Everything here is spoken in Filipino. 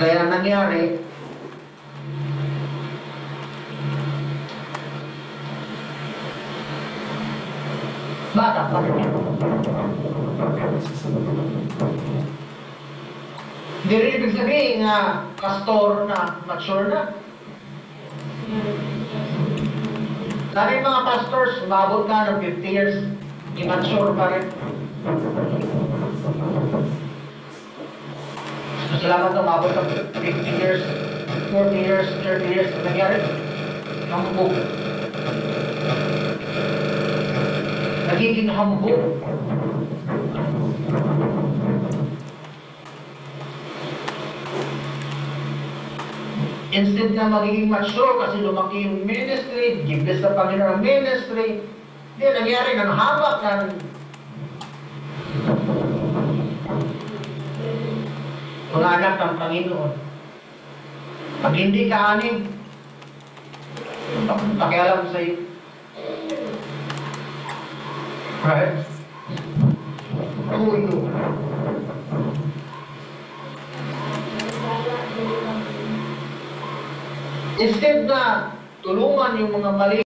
Kaya nangyari, bata pa rin. Hindi rin ibig sabihin na pastor na mature na. Dahil mga pastors, umabot na ng 50 years, immature pa rin. Sila man umabot ng 50 years, 40 years, 30 years, ang nangyari? Hambog. Nagiging hambog. Instead na magiging mature kasi lumaki yung ministry, gibis sa Panginoon ang ministry, hindi, nangyari ng hamak ng mga anak ng Panginoon. Pag hindi ka aning, pakialam sa iyo. Right? Tuyo. Instead na tulungan yung mga mali